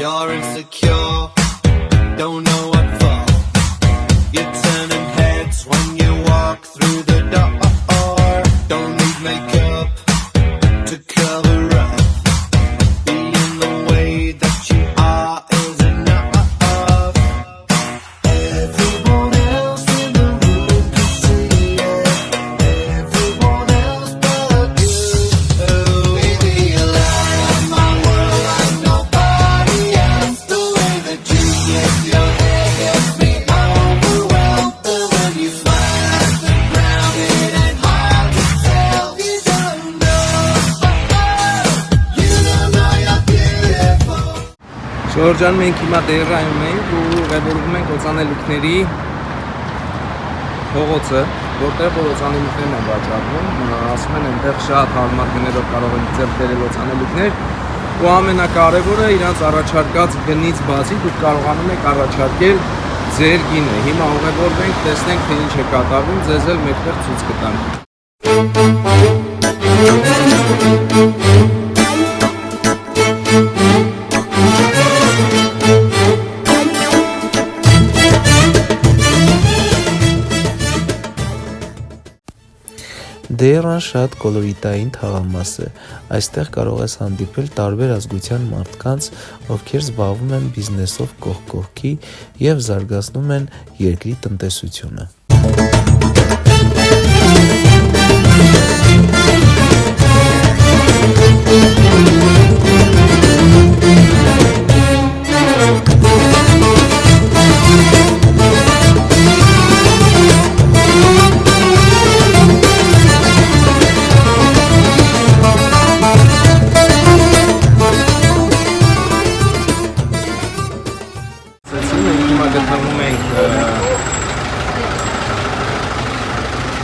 You're insecure, don't know what for. You're turning heads when you walk through the door. Don't need makeup to cover up. Being the way that you are is enough. Everyone else in the room can see it. Everyone else but you. We realize my world like nobody else. The way that you lift your head gets me overwhelmed. But when you smile at the ground, it ain't hard to tell. You don't know you're beautiful. Շորժան մենք հիմա դերայում ենք ու ուղևորվում ենք օծանելիքների փողոցը, որտեղ որ օծանելիքներն են վաճառվում, ասում են այնտեղ շատ հարմար գներով կարող են ձեռք բերել օծանելիքներ ու ամենակարևորը իրանց առաջարկած գնից բացի դուք կարողանում եք առաջարկել ձեր գինը։ Հիմա ուղևորվենք, տեսնենք թե ինչ է կատարվում, ձեզ էլ մեկտեղ ցույց կտանք։ Դերան շատ կոլորիտային թաղամաս է, այստեղ կարող ես հանդիպել տարբեր ազգության մարդկանց, ովքեր զբաղվում են բիզնեսով կողք կողքի և զարգացնում են երկրի տնտեսությունը։ Գտնվում ենք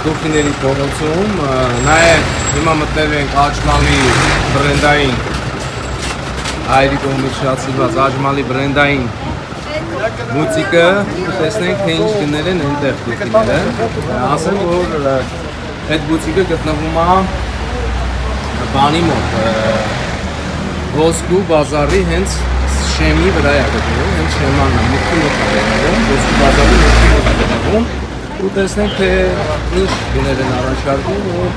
Դուխիների փողոցում, նաև հիմա մտնել ենք Աջմալի բրենդային հայերի կողմից շատ սիրված Աջմալի բրենդային բուտիկը, տեսնենք թե ինչ գներ են այնտեղ դուխիները։ Ասեմ, որ այդ բուտիկը գտնվում է բանի մոտ, Ոսկու բազարի հենց շեմի վրա է գտնվում, հենց շեմանն է, մուտքի մոտ է գտնվում, Ոսկու բազարի մուտքի մոտ է գտնվում ու տեսնենք թե ինչ գներ են առաջարկում ու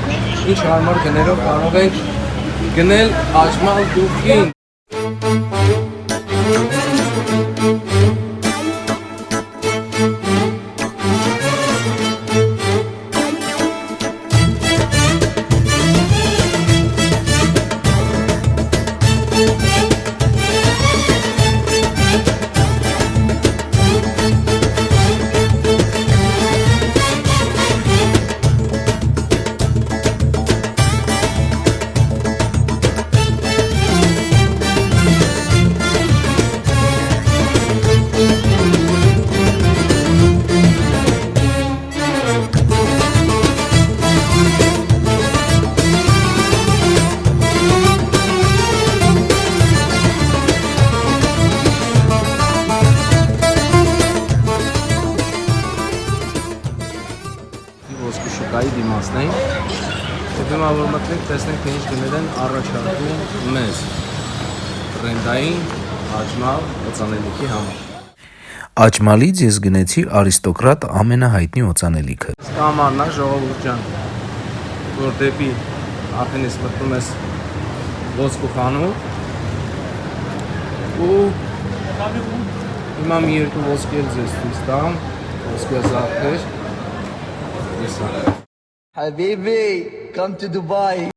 ինչ հարմար գներով կարող ենք գնել Աջմալ դուխին։ Դիմացն էին, և հիմա որ մտնենք տեսնենք թե ինչ գներ են առաջարկում մեզ բրենդային Աջմալ օծանելիքի համար։ Աջմալից ես գնեցի արիստոկրատ ամենահայտնի օծանելիքը։ Կամարն է ժողովուրդ ջան, որ դեպի արդեն ես մտնում ես ոսկու խանութ ու հիմա մի երկու ոսկի էլ ձեզ ցույց տամ, ոսկի զարդեր։ Habibi, come to Dubai.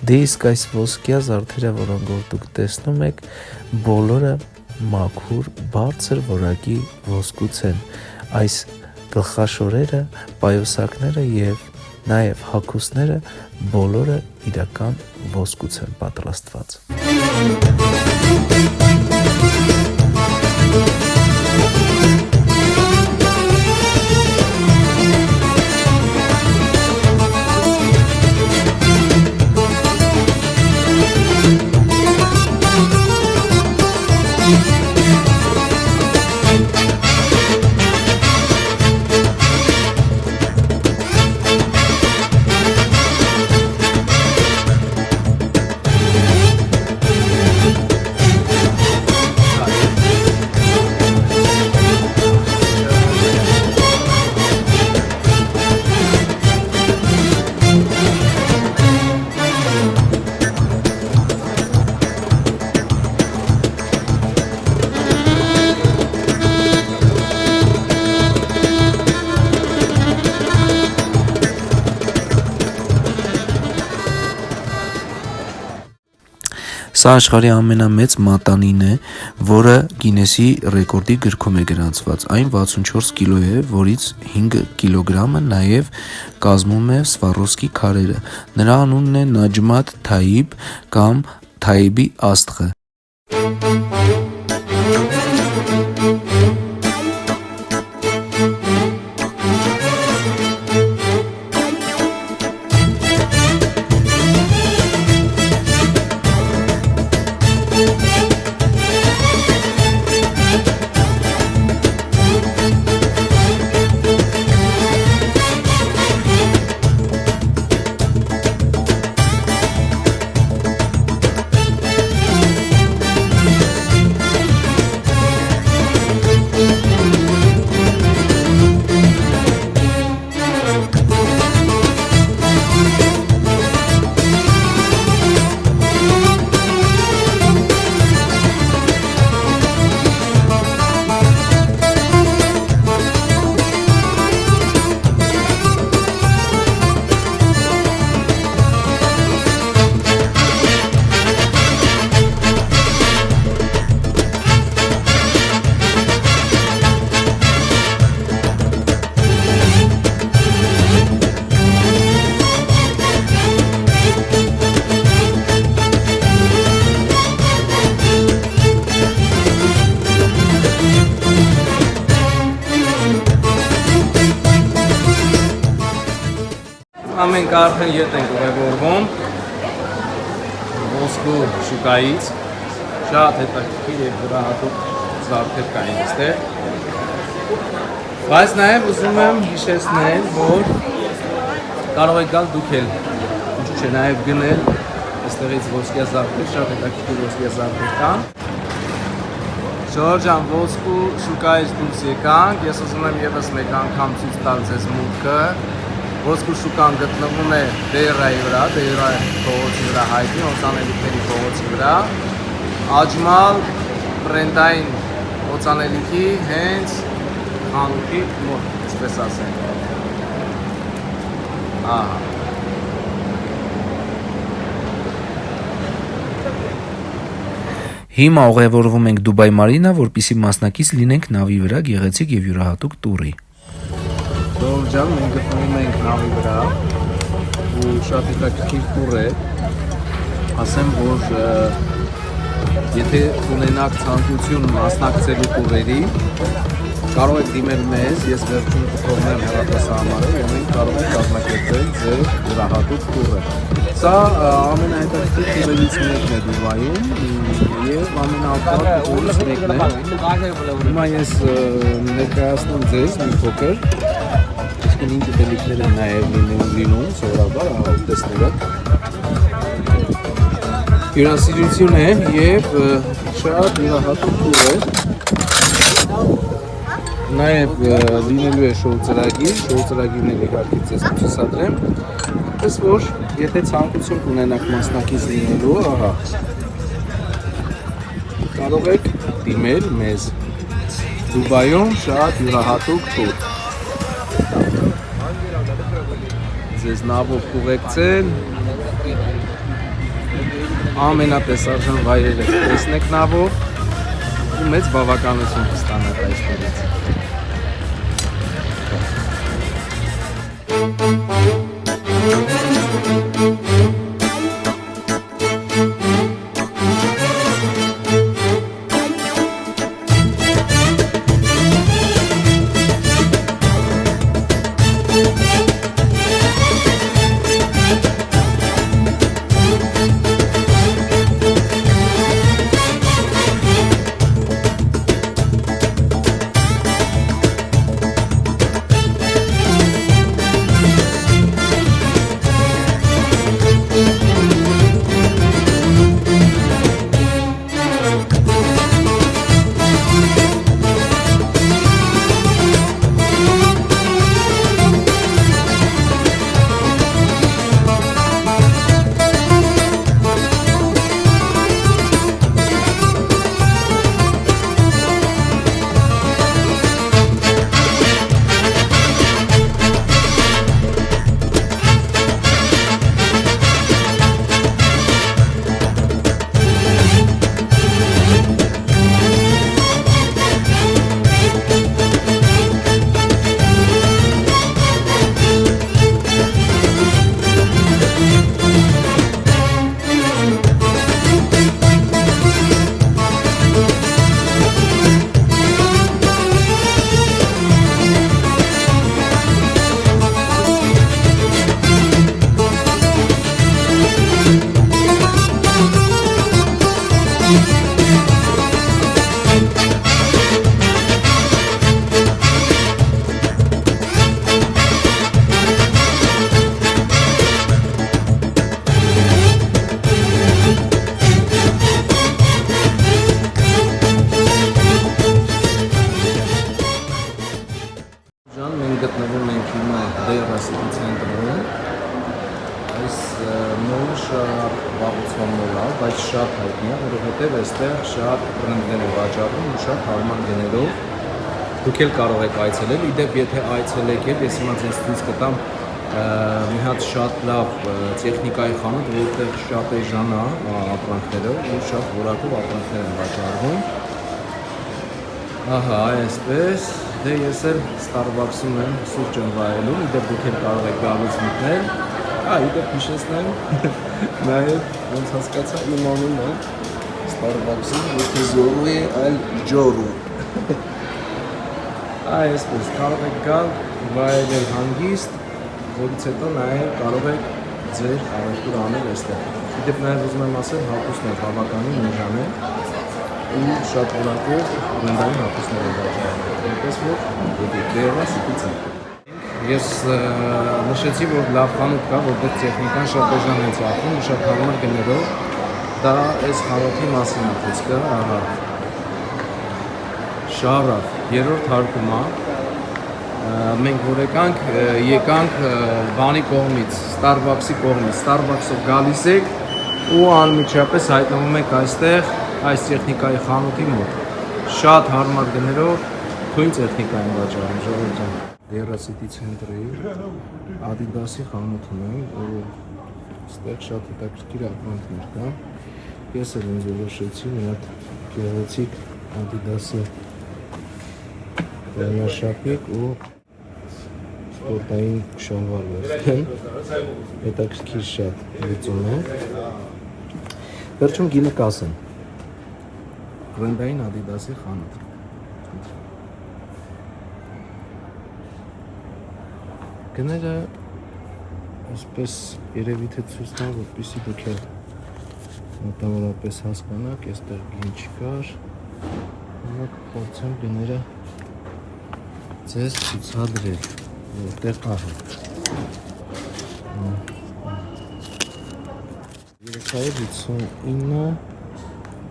Դե իսկ այս ոսկյա զարդերը, որոնք որ դուք տեսնում եք, բոլորը մաքուր, բարձր որակի ոսկուց են։ Այս գլխաշորերը, պայուսակները եւ նաեւ հագուստները բոլորը իրական ոսկուց են պատրաստված։ Սա աշխարհի ամենամեծ մատանին է, որը Գինեսի ռեկորդի գրքում է գրանցված։ Այն 64 կիլո է, որից 5 կիլոգրամը նաև կազմում է Սվարովսկի քարերը։ Նրա անունն է Նաջմաթ Թայիբ կամ Թայիբի աստղը։ Ամեն արդեն ետ ենք ուղևորվում ոսկու շուկայից, շատ հետաքրքիր եւ յուրահատուկ զարդեր կային այստեղ։ Բայց նաեւ ուզում եմ հիշեցնել, որ կարող եք գալ դուք էլ, ինչու՞ չէ նաեւ գնել այստեղից ոսկյա զարդեր, շատ հետաքրքիր ոսկյա զարդեր կան։ Ժորժան, ոսկու շուկայից դուրս եկանք, ես ուզում եմ եւս մեկ անգամ ցույց տալ ձեզ մուտքը։ Ոսկու շուկան գտնվում է Դեյրայի վրա, Դեյրա փողոցի վրա հայտնի, օծանելիքների փողոցի վրա։ Աջմալ բրենդային օծանելիքի հենց խանութի մոտ, ինչպես ասենք։ Ահա։ Հիմա ուղևորվում ենք Դուբայ Մարինա, որպեսզի մասնակից լինենք նավի վրա գեղեցիկ եւ յուրահատուկ տուրի։ Ժորժան, մենք գտնվում ենք նավի վրա ու շատ հետաքրքիր տուր է։ Ասեմ, որ եթե ունենաք ցանկություն մասնակցելու տուրերի, կարող եք դիմել մեզ, ես վերջում կթողնեմ հեռախոսահամարը եւ մենք կարող ենք կազմակերպել ձեր յուրահատուկ տուրը։ Սա ամենահետաքրքիր տուրերից մեկն է Դուբայում եւ ամենաապահով տուրից մեկն է։ Հիմա ես ներկայացնում ձեզ մի փոքր ինչ ուտելիքներ են նաև լինում, սովորաբար, ահա տեսնել եք։ Հյուրասիրություն է եւ շատ յուրահատուկ տուր է։ Նաև լինելու է շոու ծրագիրներ իհարկե ձեզ կցուցադրեմ։ Պես որ եթե ցանկություն ունենաք մասնակից լինելու, ահա կարող եք դիմել մեզ։ Դուբայում շատ յուրահատուկ տուր։ Ձեզ նավով կուղեկցեն ամենատեսարժան վայրերը տեսնեք նավով ու մեծ բավականություն կստանաք այստեղից։ Գտնվում ենք հիմա դերասի ցենտրում։ Այս նոր շատ բաղուցումներ ա, բայց շատ հայտնի է, որովհետև այստեղ շատ բրենդներ են վաճառվում ու շատ հարմար գներով։ Դուք էլ կարող եք այցելել։ Իդեպ եթե այցելեք, ես հիմա ձեզ ցույց կտամ մի հատ շատ լավ տեխնիկայի խանութ, որտեղ շատ էժան է ապրանքներով ու շատ որակով ապրանքներ են վաճառվում։ Ահա, այսպես, դե ես էլ Starbucks-ում եմ սուրճ եմ վայելում, իդեպ դուք էլ կարող եք գալուց մտնել, իդեպ հիշեցնեմ, նաև ոնց հասկացա իմ անունը Starbucks-ում, ոչ թե Զորու է, այլ Ջորու։ Այսպես, կարող եք գալ վայելել հանգիստ, որից հետո նաև կարող եք ձեր առևտուր անել այստեղ։ Իդեպ նաև ուզում եմ ասել, հագուստն է բավականին էժան է ու շատ որակով բրենդային հագուստներ են վաճառվում, այնպես որ դերվա սիտից են։ Ես նշեցի, որ լավ խանութ կա, որտեղ տեխնիկան շատ էժան է ծախում ու շատ հարմար գներով, դա այս խանութի մասին է խոսքը, ահա։ Շարավ, երրորդ հարկում է, մենք որ եկանք բանի կողմից, Starbucks-ի կողմից, Starbucks-ով գալիս եք ու անմիջապես հայտնվում եք այստեղ այս տեխնիկայի խանութի մոտ, շատ հարմար գներով թույն տեխնիկա են վաճառում, ժողովուրդ ջան։ Դերասիտի ցենտրի Adidas-ի խանութն է, որ այստեղ շատ հետաքրքիր ապրանքներ կա։ Ես էլ ինձ որոշեցի մի հատ գեղեցիկ Adidas-ի վերնաշապիկ ու սպորտային շալվար վերցնեմ, հետաքրքիր շատ լուծում է։ Վերջում գինը կասեմ, բրենդային Adidas-ի խանութ։ Գները այսպես երևի թե ցույց տամ, որպեսզի դուք էլ մոտավորապես հասկանաք, այստեղ գին չկար։ Հիմա կփորձեմ գները ձեզ ցուցադրել, որտեղ ահա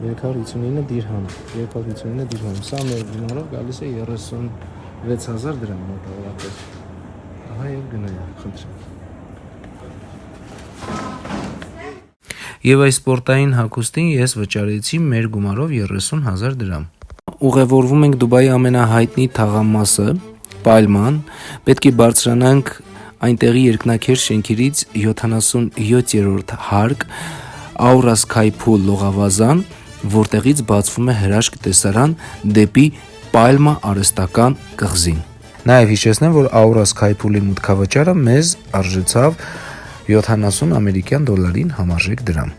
359 դիրհամ, 359 դիրհամ, սա մեր գնարով գալիս է 36,000 դրամ մոտավորապես, ահա և գնայա, խնդրեմ։ Եվ այս սպորտային հագուստին ես վճարեցի մեր գումարով 30,000 դրամ։ Ուղևորվում ենք Դուբայի ամենահայտնի թաղամասը, Պալման, պետք է բարձրանանք այնտեղի երկնաքեր շենքերից 77-րդ հարկ, Aura Sky Pool լողավազան, որտեղից բացվում է հրաշք տեսարան դեպի Պայլմա արհեստական կղզին։ Նաև հիշեցնեմ, որ Aura Sky Pool-ի մուտքավճարը մեզ արժեցավ 70 ամերիկյան դոլարին համարժեք դրամ։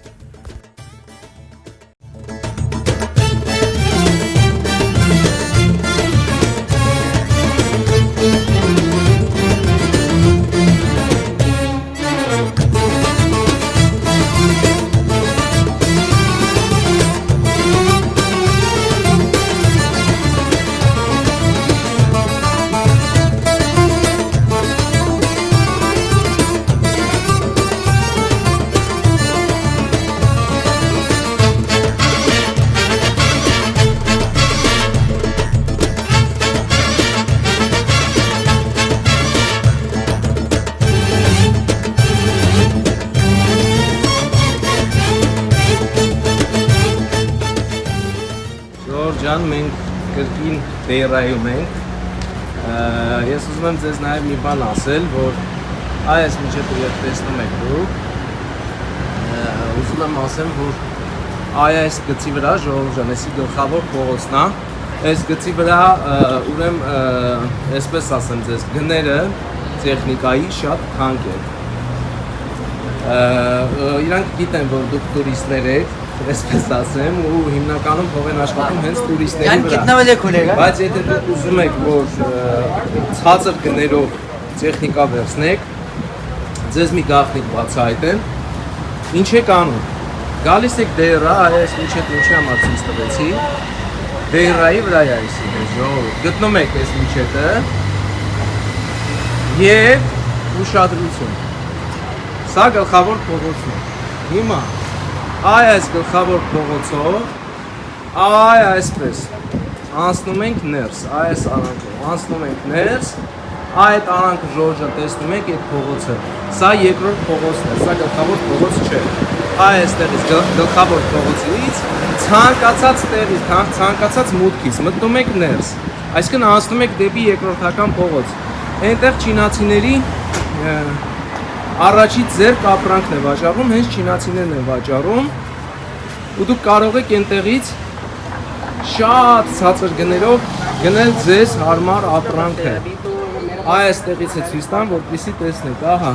Ջան, մենք կրկին Դեյրայում ենք։ Ես ուզում եմ ձեզ նաև մի բան ասել, որ այս միջոցը երբ տեսնում եք դուք, ուզում եմ ասեմ, որ այս գծի վրա, ժողովուրդ ջան, էսի գլխավոր փողոցն է, այս գծի վրա ուրեմն, այսպես ասեմ ձեզ, գները տեխնիկայի շատ թանկ են։ Իրանք գիտեն, որ դուք տուրիստներ եք, այսպես ասեմ, ու հիմնականում փող են աշխատում հենց տուրիստների վրա։ Բայց եթե դուք ուզում եք, որ ցածր գներով տեխնիկա վերցնեք, ձեզ մի գաղտնիք բացահայտեմ, ինչ եք անում։ Գալիս եք Դեյրա, այս միջետ ինչի համար ցույց տվեցի, Դեյրայի վրա է այսի ժողովուրդ։ Գտնում եք այս միջետը եւ ուշադրություն։ Սա գլխավոր փողոցն է։ Հիմա այս գլխավոր փողոցով, այսպես, անցնում ենք ներս, այս արանքով, անցնում ենք ներս, այդ արանքը ժողովուրդ տեսնում եք այդ փողոցը, սա երկրորդ փողոցն է, սա գլխավոր փողոց չէ, այստեղից գլխավոր փողոցից, ցանկացած տեղից, ցանկացած մուտքից մտնում եք ներս, այսինքն անցնում եք դեպի երկրորդական փողոց, այնտեղ չինացիների առաջի ձերք ապրանքն է վաճառում, հենց չինացիներն են վաճառում ու դուք կարող եք այնտեղից շատ ցածր գներով գնել ձեզ հարմար ապրանքը։ Այստեղից է ցույց տամ, որպեսզի տեսնեք, ահա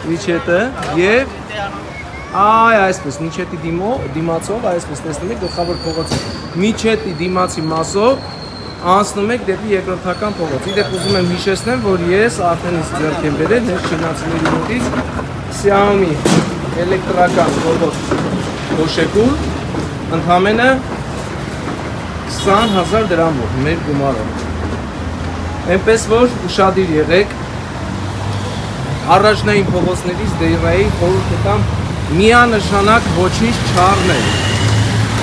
միջետը եւ այսպես միջետի դիմացով, այսպես տեսնում եք գլխավոր փողոցը։ Միջետի դիմացի մասով անցնում եք դեպի երկրորդական փողոց։ Իդեպ ուզում եմ հիշեցնեմ, որ ես արդեն իսկ ձեռք եմ բերել հենց չինացիների մոտից Xiaomi էլեկտրական ռոբոտ դոշեկուլ, ընդամենը 20,000 դրամով մեր գումարով։ Այնպես որ ուշադիր եղեք, առաջնային փողոցներից Դեյրայի խորհուրդ կտամ միանշանակ ոչինչ չառնել։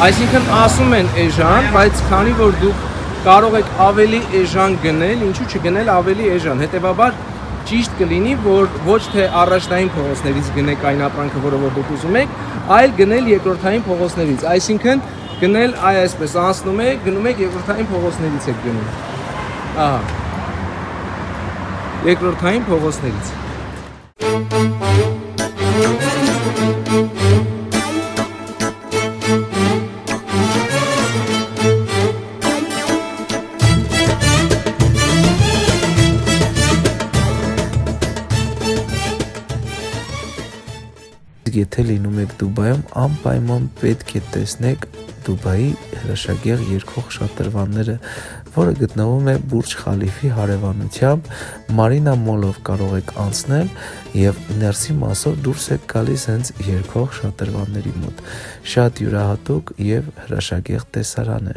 Այսինքն ասում են էժան, բայց քանի որ դուք կարող եք ավելի էժան գնել, ինչու չգնել ավելի էժան, հետևաբար ճիշտ կլինի, որ ոչ թե առաջնային փողոցներից գնեք այն ապրանքը, որը որ դուք ուզում եք, այլ գնել երկրորդային փողոցներից, այսինքն գնել այսպես անցնում եք, գնում եք երկրորդային փողոցներից եք գնում, ահա, երկրորդային փողոցներից։ Եթե լինում եք Դուբայում, անպայման պետք է տեսնեք Դուբայի հրաշագեղ երկող շատրվանները, որը գտնվում է Բուրջ Խալիֆի հարևանությամբ, Մարինա Մոլով կարող եք անցնել եւ ներսի մասով դուրս եք գալիս հենց երկող շատրվանների մոտ։ Շատ յուրահատուկ եւ հրաշագեղ տեսարան է։